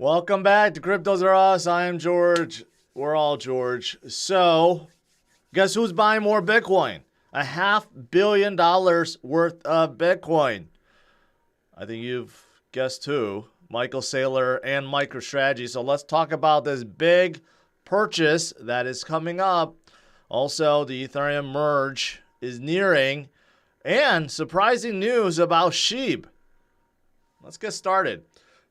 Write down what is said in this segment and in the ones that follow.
Welcome back to CryptosRUs. I am George. We're all George. So, guess who's buying more Bitcoin? $500 million worth of Bitcoin. I think you've guessed who. Michael Saylor and MicroStrategy. So let's talk about this big purchase that is coming up. Also, the Ethereum merge is nearing. And surprising news about Shib. Let's get started.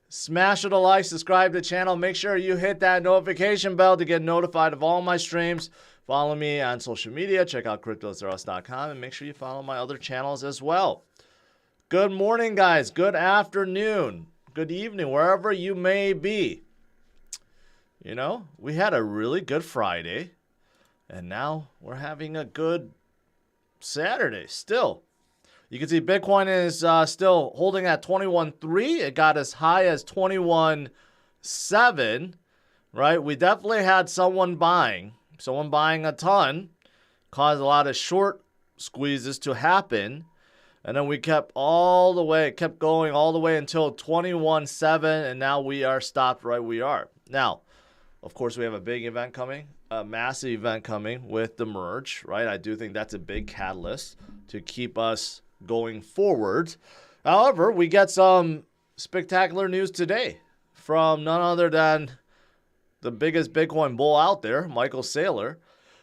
Smash it a like, subscribe to the channel. Make sure you hit that notification bell to get notified of all my streams. Follow me on social media. Check out CryptosRUs.com and make sure you follow my other channels as well. Good morning, guys. Good afternoon. Good evening, wherever you may be. You know, we had a really good Friday, and now we're having a good Saturday still. You can see Bitcoin is still holding at 21.3. It got as high as 21.7, right? We definitely had someone buying a ton, caused a lot of short squeezes to happen. And then we kept going all the way until 21.7, and now we are stopped right where we are. Now, of course, we have a big event coming, a massive event coming with the merge, right? I do think that's a big catalyst to keep us going forward. However, we get some spectacular news today from none other than the biggest Bitcoin bull out there, Michael Saylor,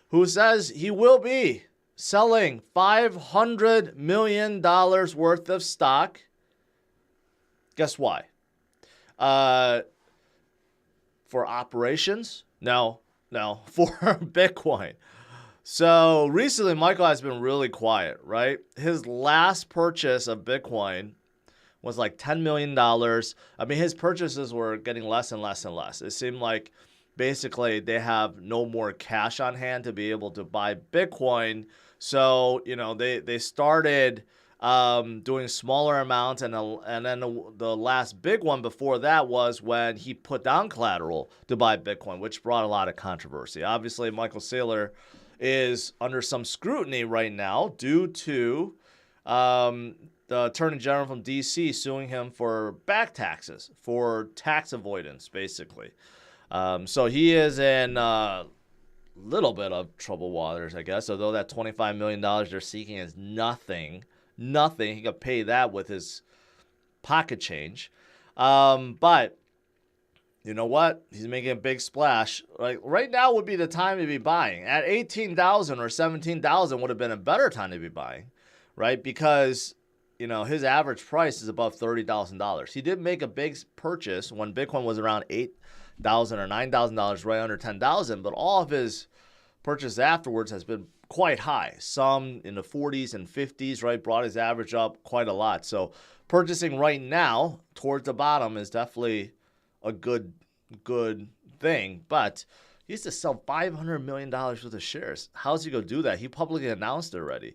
who says he will be selling $500 million worth of stock. Guess why? For operations? No, for Bitcoin. So recently, Michael has been really quiet, right? His last purchase of Bitcoin was like $10 million. I mean, his purchases were getting less and less and less. It seemed like basically they have no more cash on hand to be able to buy Bitcoin. So, you know, they started doing smaller amounts. And then the last big one before that was when he put down collateral to buy Bitcoin, which brought a lot of controversy. Obviously, Michael Saylor is under some scrutiny right now due to the Attorney General from D.C. suing him for back taxes, for tax avoidance, basically. So he is in a little bit of troubled waters, I guess, although that $25 million they're seeking is nothing. He could pay that with his pocket change. But you know what? He's making a big splash. Like right now would be the time to be buying. At 18,000 or 17,000 would have been a better time to be buying, right? Because, you know, his average price is above $30,000. He did make a big purchase when Bitcoin was around $8,000 or $9,000, right under 10,000, but all of his purchase afterwards has been quite high. Some in the 40s and 50s, right? Brought his average up quite a lot. So purchasing right now towards the bottom is definitely a good thing, but he used to sell $500 million worth of shares. How's he going to do that? He publicly announced it already.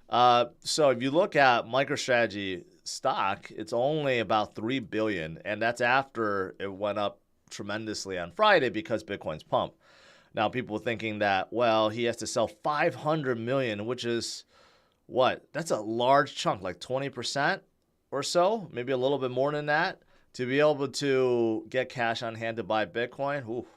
So if you look at MicroStrategy stock, it's only about $3 billion, and that's after it went up tremendously on Friday because Bitcoin's pumped. Now people are thinking that, well, he has to sell $500 million, which is what? That's a large chunk, like 20% or so, maybe a little bit more than that. To be able to get cash on hand to buy Bitcoin, ooh,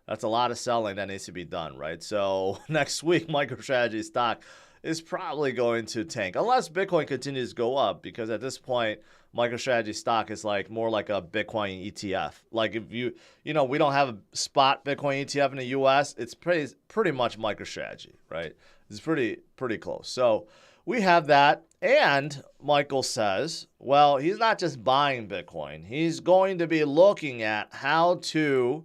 that's a lot of selling that needs to be done, right? So next week, MicroStrategy stock is probably going to tank unless Bitcoin continues to go up, because at this point, MicroStrategy stock is like more like a Bitcoin ETF. Like if you know, we don't have a spot Bitcoin ETF in the US, it's pretty much MicroStrategy, right? It's pretty close. So we have that. And Michael says, well, he's not just buying Bitcoin. He's going to be looking at how to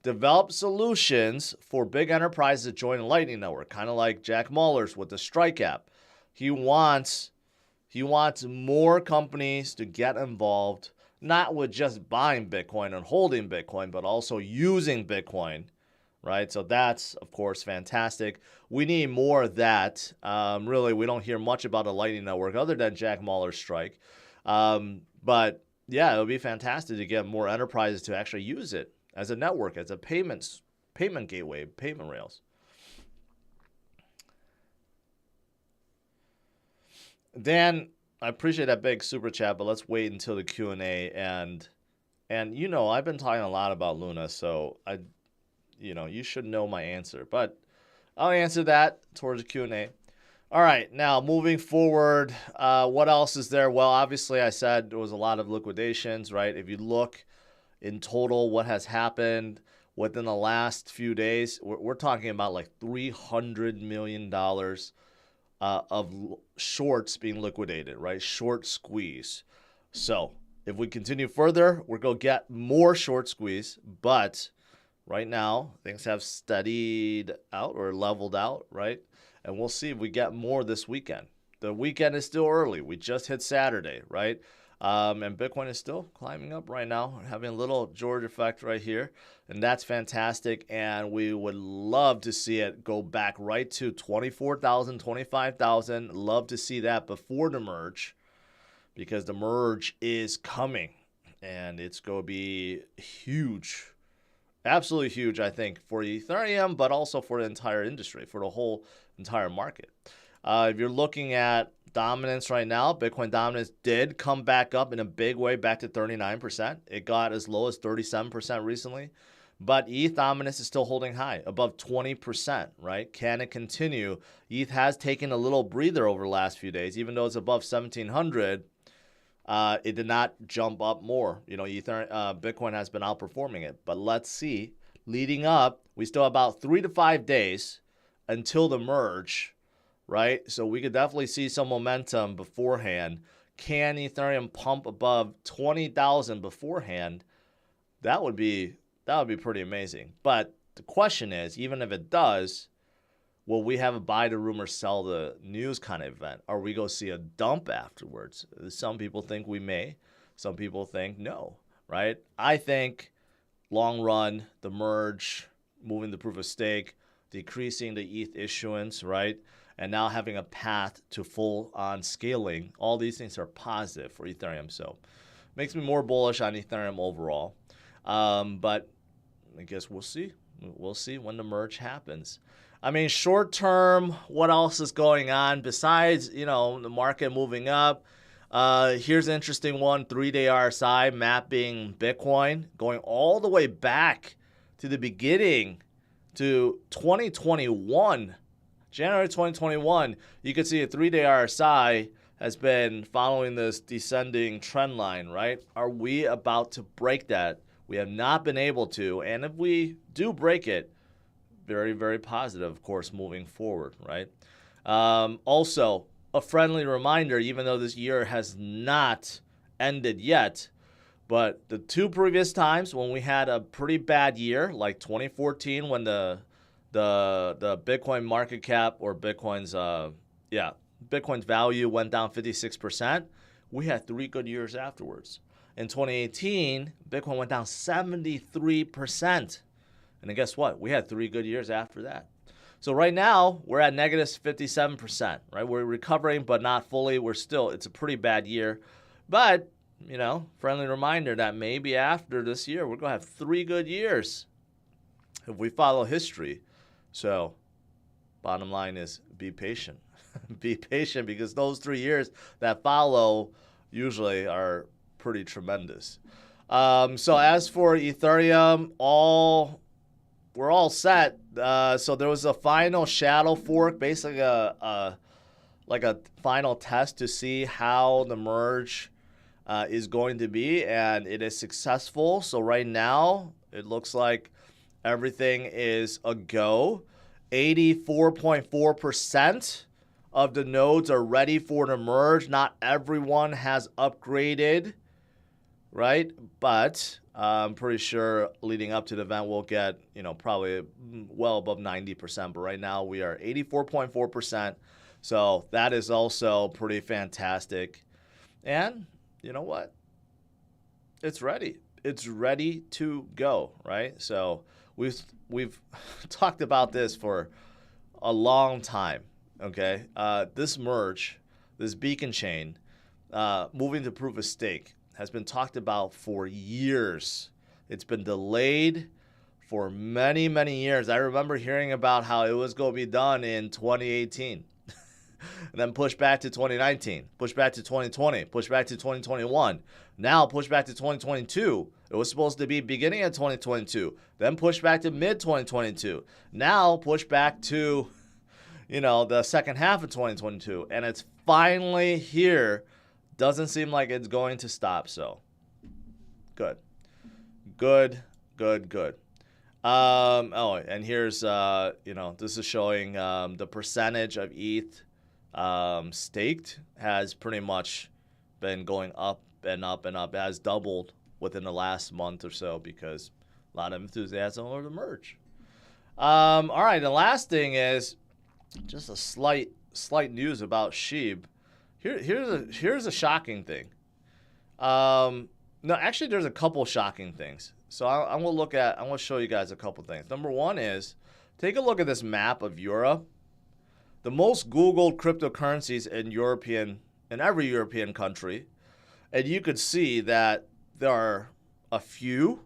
develop solutions for big enterprises to join the Lightning Network, kind of like Jack Mallers with the Strike app. He wants more companies to get involved, not with just buying Bitcoin and holding Bitcoin, but also using Bitcoin, right? So that's, of course, fantastic. We need more of that. Really, we don't hear much about a Lightning Network other than Jack Mallers' Strike. But yeah, it would be fantastic to get more enterprises to actually use it as a network, as a payment gateway, payment rails. Dan, I appreciate that big super chat, but let's wait until the Q&A and And I've been talking a lot about Luna, so you should know my answer. But I'll answer that towards the Q&A. All right, now moving forward, what else is there? Well, obviously I said there was a lot of liquidations, right? If you look in total what has happened within the last few days, we're talking about like $300 million of shorts being liquidated, right? Short squeeze. So if we continue further, we're going to get more short squeeze. But right now, things have steadied out or leveled out, right? And we'll see if we get more this weekend. The weekend is still early. We just hit Saturday, right? And Bitcoin is still climbing up right now, having a little George effect right here. And that's fantastic. And we would love to see it go back right to 24,000, 25,000. Love to see that before the merge, because the merge is coming. And it's going to be huge. Absolutely huge, I think, for Ethereum, but also for the entire industry, for the whole entire market. If you're looking at dominance right now, Bitcoin dominance did come back up in a big way, back to 39%. It got as low as 37% recently. But ETH dominance is still holding high, above 20%, right? Can it continue? ETH has taken a little breather over the last few days, even though it's above 1,700. It did not jump up more. Bitcoin has been outperforming it. But let's see. Leading up, we still have about 3 to 5 days until the merge, right? So we could definitely see some momentum beforehand. Can Ethereum pump above 20,000 beforehand? That would be pretty amazing. But the question is, even if it does, will we have a buy the rumor, sell the news kind of event? Or we go see a dump afterwards? Some people think we may. Some people think no, right? I think long run, the merge, moving the proof of stake, decreasing the ETH issuance, right? And now having a path to full-on scaling. All these things are positive for Ethereum. So makes me more bullish on Ethereum overall. But I guess we'll see. We'll see when the merge happens. I mean, short term, what else is going on besides, the market moving up? Here's an interesting one, 3-day RSI mapping Bitcoin, going all the way back to the beginning to 2021. January 2021, you can see a 3-day RSI has been following this descending trend line, right? Are we about to break that? We have not been able to, and if we do break it, very, very positive, of course, moving forward, right? Also, a friendly reminder, even though this year has not ended yet, but the 2 previous times when we had a pretty bad year, like 2014 when the Bitcoin market cap or Bitcoin's value went down 56%, we had 3 good years afterwards. In 2018, Bitcoin went down 73%. And then guess what? We had 3 good years after that. So right now, we're at negative 57%, right? We're recovering, but not fully. It's a pretty bad year. But, friendly reminder that maybe after this year, we're going to have 3 good years if we follow history. So bottom line is be patient. Be patient, because those 3 years that follow usually are pretty tremendous. So as for Ethereum, we're all set. So there was a final shadow fork, basically a final test to see how the merge is going to be, and it is successful. So right now, it looks like everything is a go. 84.4% of the nodes are ready for the merge. Not everyone has upgraded, right? But I'm pretty sure leading up to the event, we'll get, probably well above 90%. But right now, we are 84.4%. So that is also pretty fantastic. And you know what? It's ready. It's ready to go, right? So we've talked about this for a long time, okay? This merge, this beacon chain, moving to proof of stake, has been talked about for years. It's been delayed for many, many years. I remember hearing about how it was going to be done in 2018. and then push back to 2019, push back to 2020, push back to 2021, now push back to 2022. It was supposed to be beginning of 2022, then push back to mid 2022, now push back to, the second half of 2022, and it's finally here. Doesn't seem like it's going to stop. So good. And here's this is showing the percentage of ETH staked has pretty much been going up and up and up. It has doubled within the last month or so because a lot of enthusiasm over the merge. All right, the last thing is just a slight news about Shib. Here's a shocking thing. No, actually, there's a couple shocking things. So I'm gonna show you guys a couple things. Number one is, take a look at this map of Europe. The most Googled cryptocurrencies in every European country, and you could see that there are a few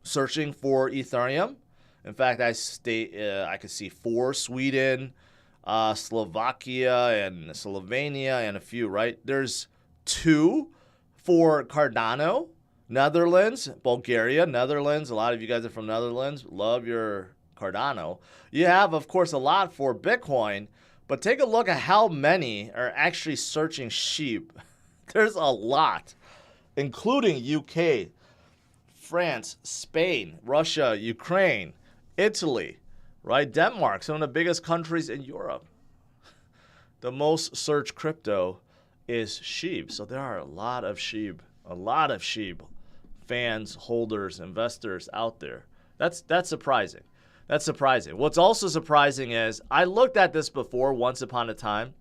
searching for Ethereum. In fact, I could see 4: Sweden, Slovakia, and Slovenia, and a few. Right, there's 2 for Cardano. Netherlands, Bulgaria, Netherlands. A lot of you guys are from Netherlands. Love your Cardano. You have, of course, a lot for Bitcoin, but take a look at how many are actually searching Shib. There's a lot, including UK, France, Spain, Russia, Ukraine, Italy, right? Denmark, some of the biggest countries in Europe. The most searched crypto is Shib. So there are a lot of Shib fans, holders, investors out there. That's surprising. That's surprising. What's also surprising is I looked at this before once upon a time.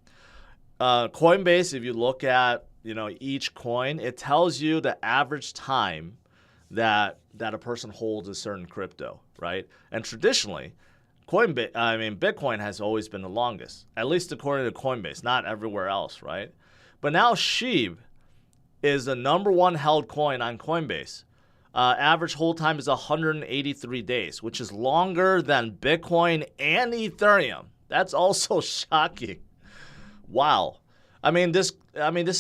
Coinbase, if you look at each coin, it tells you the average time that a person holds a certain crypto, right? And traditionally, Bitcoin has always been the longest, at least according to Coinbase, not everywhere else, right? But now Shib is the number 1 held coin on Coinbase. Average hold time is 183 days, which is longer than Bitcoin and Ethereum. That's also shocking. Wow. This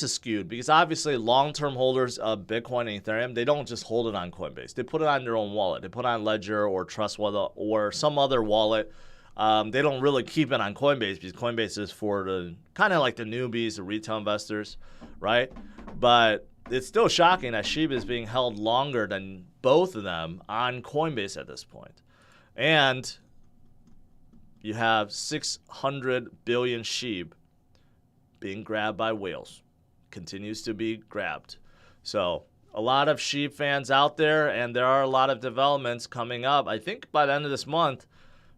is skewed because obviously long-term holders of Bitcoin and Ethereum, they don't just hold it on Coinbase. They put it on their own wallet. They put it on Ledger or Trust Wallet or some other wallet. They don't really keep it on Coinbase because Coinbase is for the kind of like the newbies, the retail investors, right? But it's still shocking that Shib is being held longer than both of them on Coinbase at this point. And you have 600 billion Shib being grabbed by whales. Continues to be grabbed. So a lot of Shib fans out there, and there are a lot of developments coming up. I think by the end of this month,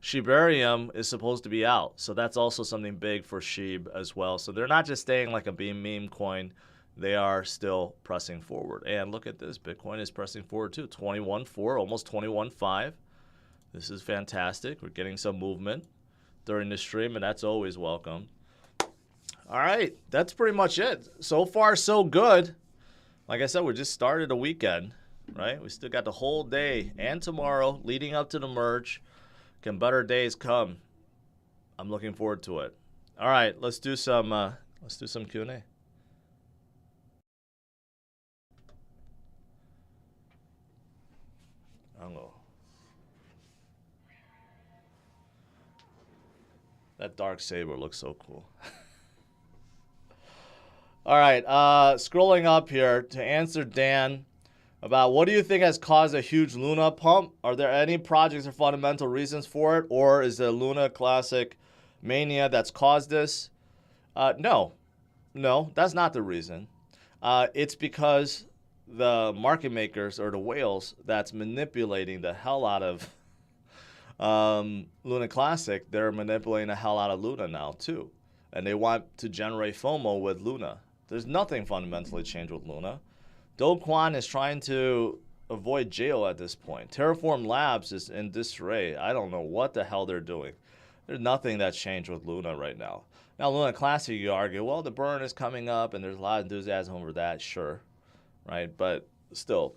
Shibarium is supposed to be out. So that's also something big for Shib as well. So they're not just staying like a meme coin. They are still pressing forward. And look at this. Bitcoin is pressing forward too. 21.4, almost 21.5. This is fantastic. We're getting some movement during the stream, and that's always welcome. All right. That's pretty much it. So far, so good. Like I said, we just started a weekend, right? We still got the whole day and tomorrow leading up to the merge. Can better days come? I'm looking forward to it. All right, let's do some Q&A. Hello. That dark saber looks so cool. All right, scrolling up here to answer Dan about what do you think has caused a huge Luna pump? Are there any projects or fundamental reasons for it? Or is the Luna Classic mania that's caused this? No, that's not the reason. It's because the market makers or the whales that's manipulating the hell out of Luna Classic, they're manipulating the hell out of Luna now too. And they want to generate FOMO with Luna. There's nothing fundamentally changed with Luna. Do Kwon is trying to avoid jail at this point. Terraform Labs is in disarray. I don't know what the hell they're doing. There's nothing that's changed with Luna right now. Now, Luna Classic, you argue, well, the burn is coming up and there's a lot of enthusiasm over that, sure. Right? But still,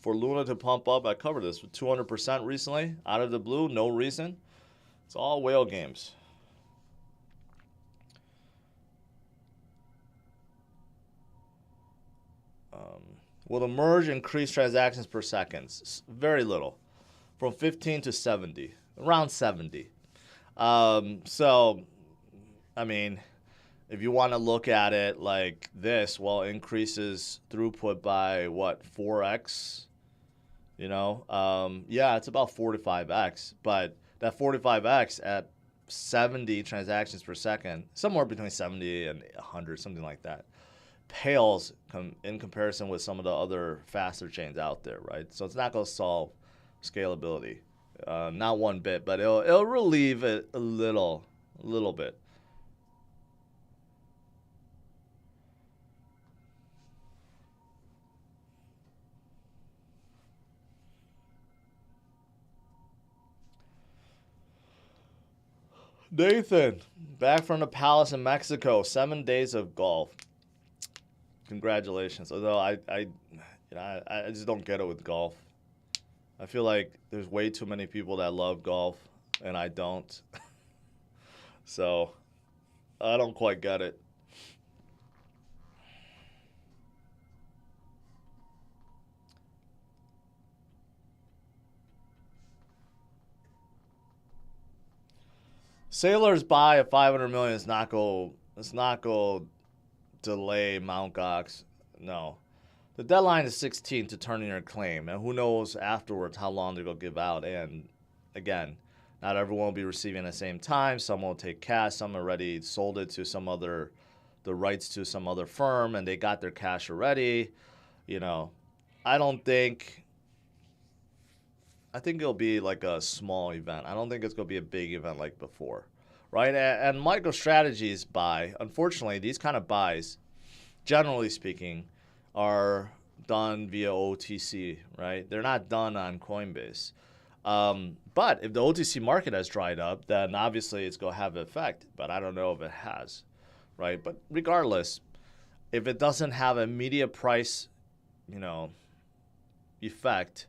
for Luna to pump up, I covered this with 200% recently, out of the blue, no reason. It's all whale games. Will the merge increase transactions per second? Very little, from 15 to 70, around 70. So, I mean, if you want to look at it like this, well, it increases throughput by what, 4x? You know, yeah, it's about 45x, but that 45x at 70 transactions per second, somewhere between 70 and 100, something like that, pales in comparison with some of the other faster chains out there, right? So it's not going to solve scalability, not one bit, but it'll relieve it a little bit. Nathan, back from the palace in Mexico, 7 days of golf. Congratulations. Although I just don't get it with golf. I feel like there's way too many people that love golf, and I don't. So I don't quite get it. Saylors buy of 500 million is not go. It's not go delay Mt. Gox. No, the deadline is 16 to turn in your claim, and who knows afterwards how long they're gonna give out. And again, not everyone will be receiving at the same time. Some will take cash. Some already sold it to some other, the rights to some other firm, and they got their cash already. You know, I don't think. I think it'll be like a small event. I don't think it's going to be a big event like before, right? And MicroStrategy's buy, unfortunately, these kind of buys, generally speaking, are done via OTC, right? They're not done on Coinbase. But if the OTC market has dried up, then obviously it's going to have an effect. But I don't know if it has, right? But regardless, if it doesn't have an immediate price, effect,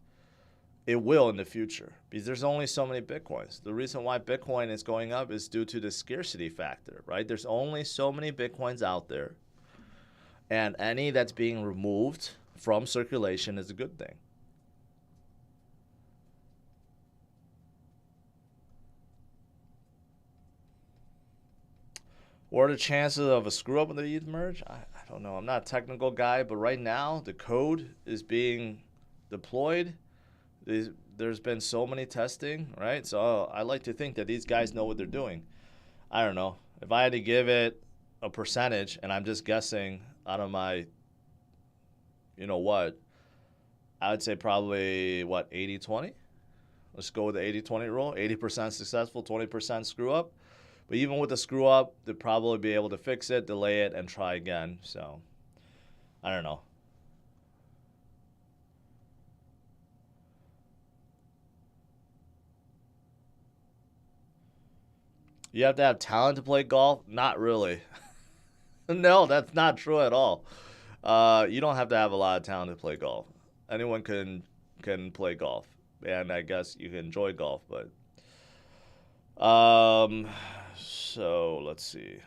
it will in the future because there's only so many Bitcoins. The reason why Bitcoin is going up is due to the scarcity factor, right? There's only so many Bitcoins out there, and any that's being removed from circulation is a good thing. What are the chances of a screw up in the ETH merge? I don't know. I'm not a technical guy, but right now the code is being deployed. There's been so many testing, right? So I like to think that these guys know what they're doing. I don't know. If I had to give it a percentage, and I'm just guessing out of my, I would say probably, 80-20? Let's go with the 80-20 rule. 80% successful, 20% screw up. But even with the screw up, they'll probably be able to fix it, delay it, and try again. So I don't know. You have to have talent to play golf? Not really. No, that's not true at all. You don't have to have a lot of talent to play golf. Anyone can play golf, and I guess you can enjoy golf. But so let's see.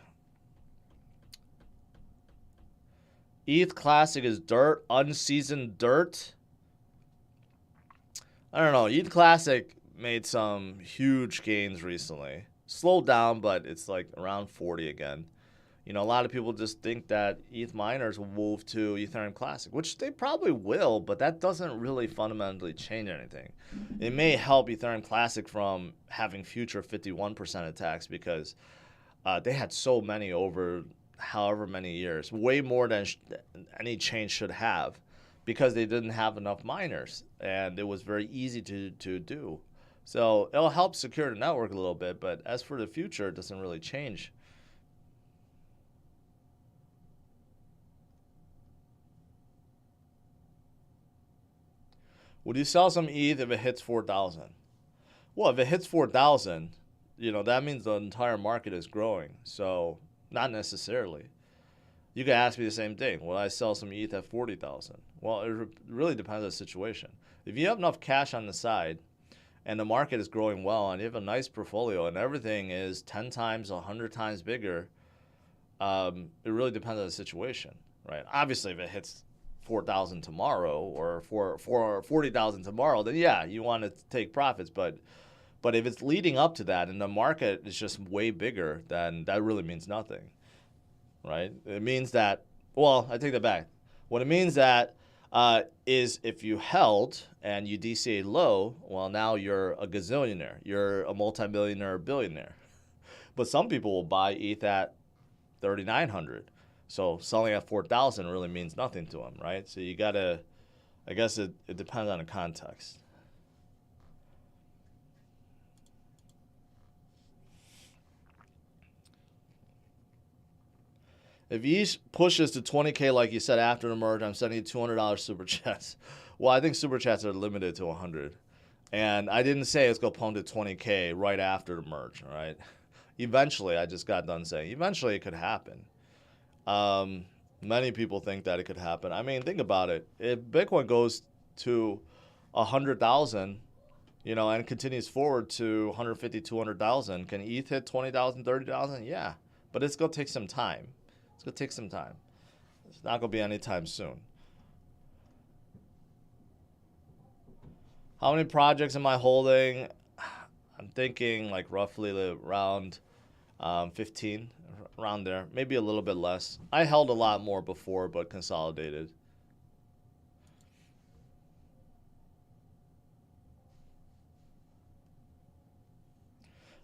ETH Classic is dirt, unseasoned dirt. I don't know. ETH Classic made some huge gains recently. Slowed down, but it's like around 40 again. A lot of people just think that ETH miners will move to Ethereum Classic, which they probably will, but that doesn't really fundamentally change anything. It may help Ethereum Classic from having future 51% attacks because they had so many over however many years, way more than any chain should have, because they didn't have enough miners, and it was very easy to do. So it'll help secure the network a little bit, but as for the future, it doesn't really change. Would you sell some ETH if it hits 4,000? Well, if it hits 4,000, that means the entire market is growing. So not necessarily. You could ask me the same thing. Will I sell some ETH at 40,000? Well, it really depends on the situation. If you have enough cash on the side, and the market is growing well, and you have a nice portfolio, and everything is 10 times, 100 times bigger, it really depends on the situation, right? Obviously, if it hits 4,000 tomorrow or for 40,000 tomorrow, then yeah, you want to take profits. But if it's leading up to that and the market is just way bigger, then that really means nothing, right? It means that, well, I take that back. What it means that is if you held and you DCA low, well, now you're a gazillionaire. You're a multimillionaire billionaire. But some people will buy ETH at 3,900. So selling at 4,000 really means nothing to them, right? So you got to, I guess it depends on the context. If ETH pushes to 20K, like you said, after the merge, I'm sending you $200 super chats. Well, I think super chats are limited to 100. And I didn't say it's going to pump to 20K right after the merge, all right? Eventually, I just got done saying, eventually it could happen. Many people think that it could happen. I mean, think about it. If Bitcoin goes to 100,000, you know, and continues forward to 150, 200,000, can ETH hit 20,000, 30,000? Yeah, but it's going to take some time. It's going to take some time. It's not going to be anytime soon. How many projects am I holding? I'm thinking like roughly around 15, around there. Maybe a little bit less. I held a lot more before, but consolidated.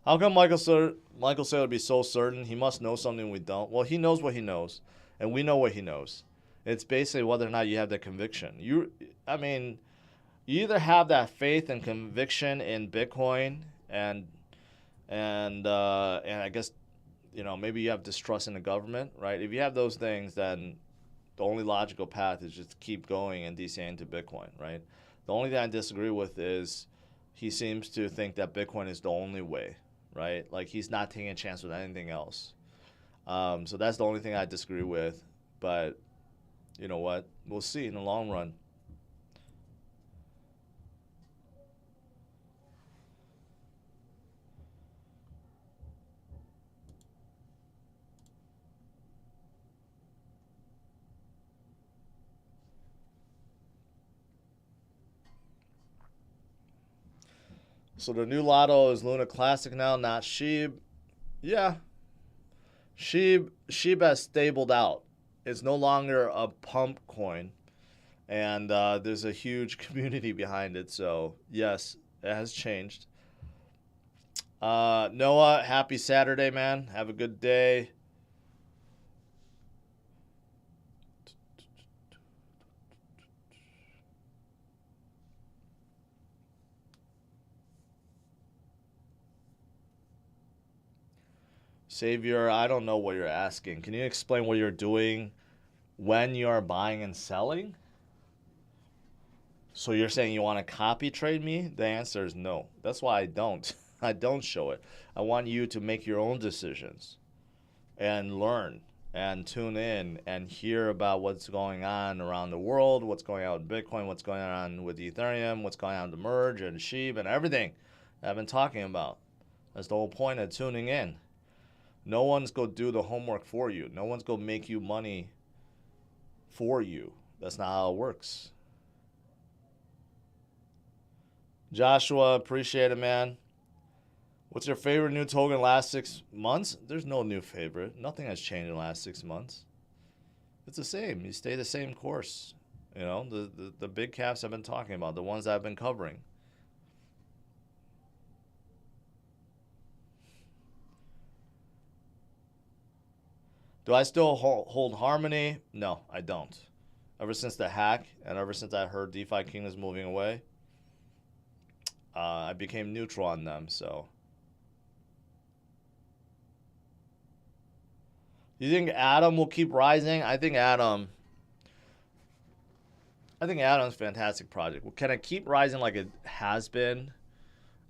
How come Michael Saylor be so certain? He must know something we don't. Well, he knows what he knows, and we know what he knows. It's basically whether or not you have that conviction. I mean, you either have that faith and conviction in Bitcoin, and I guess, you know, maybe you have distrust in the government, right? If you have those things, then the only logical path is just keep going and DCAing to Bitcoin, right? The only thing I disagree with is he seems to think that Bitcoin is the only way, right? Like he's not taking a chance with anything else. So that's the only thing I disagree with. But you know what? We'll see in the long run. So the new lotto is Luna Classic now, not Shib. Yeah. Shib has stabled out. It's no longer a pump coin. And there's a huge community behind it. So, yes, it has changed. Noah, happy Saturday, man. Have a good day. Savior, I don't know what you're asking. Can you explain what you're doing when you are buying and selling? So you're saying you want to copy trade me? The answer is no. That's why I don't. I don't show it. I want you to make your own decisions and learn and tune in and hear about what's going on around the world, what's going on with Bitcoin, what's going on with Ethereum, what's going on with the merge and Shib and everything I've been talking about. That's the whole point of tuning in. No one's going to do the homework for you. No one's going to make you money for you. That's not how it works. Joshua, appreciate it, man. What's your favorite new token last 6 months? There's no new favorite. Nothing has changed in the last 6 months. It's the same. You stay the same course. You know, the big caps I've been talking about, the ones I've been covering. Do I still hold Harmony? No, I don't. Ever since the hack and ever since I heard DeFi King is moving away, I became neutral on them. So, you think Atom will keep rising? I think Atom's a fantastic project. Can it keep rising like it has been?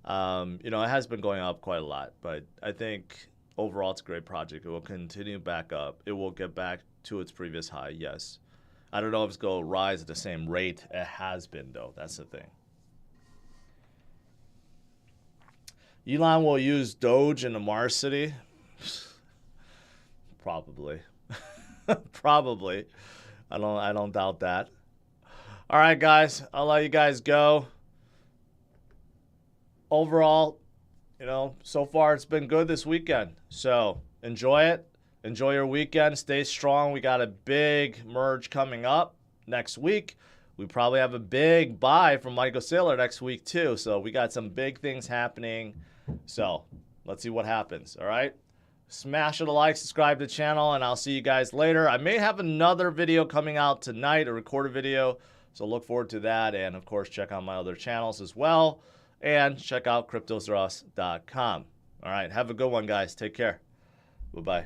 You know, it has been going up quite a lot, but I think overall it's a great project. It will continue back up. It will get back to its previous high, yes. I don't know if it's going to rise at the same rate it has been, though. That's the thing. Elon will use Doge in the Mars City? Probably. Probably. I don't doubt that. All right, guys, I'll let you guys go. Overall, so far it's been good this weekend. So enjoy it. Enjoy your weekend. Stay strong. We got a big merge coming up next week. We probably have a big buy from Michael Saylor next week too. So we got some big things happening. So let's see what happens. All right. Smash it a like, subscribe to the channel, and I'll see you guys later. I may have another video coming out tonight, a recorded video. So look forward to that. And of course, check out my other channels as well. And check out CryptosRUs.com. All right. Have a good one, guys. Take care. Bye-bye.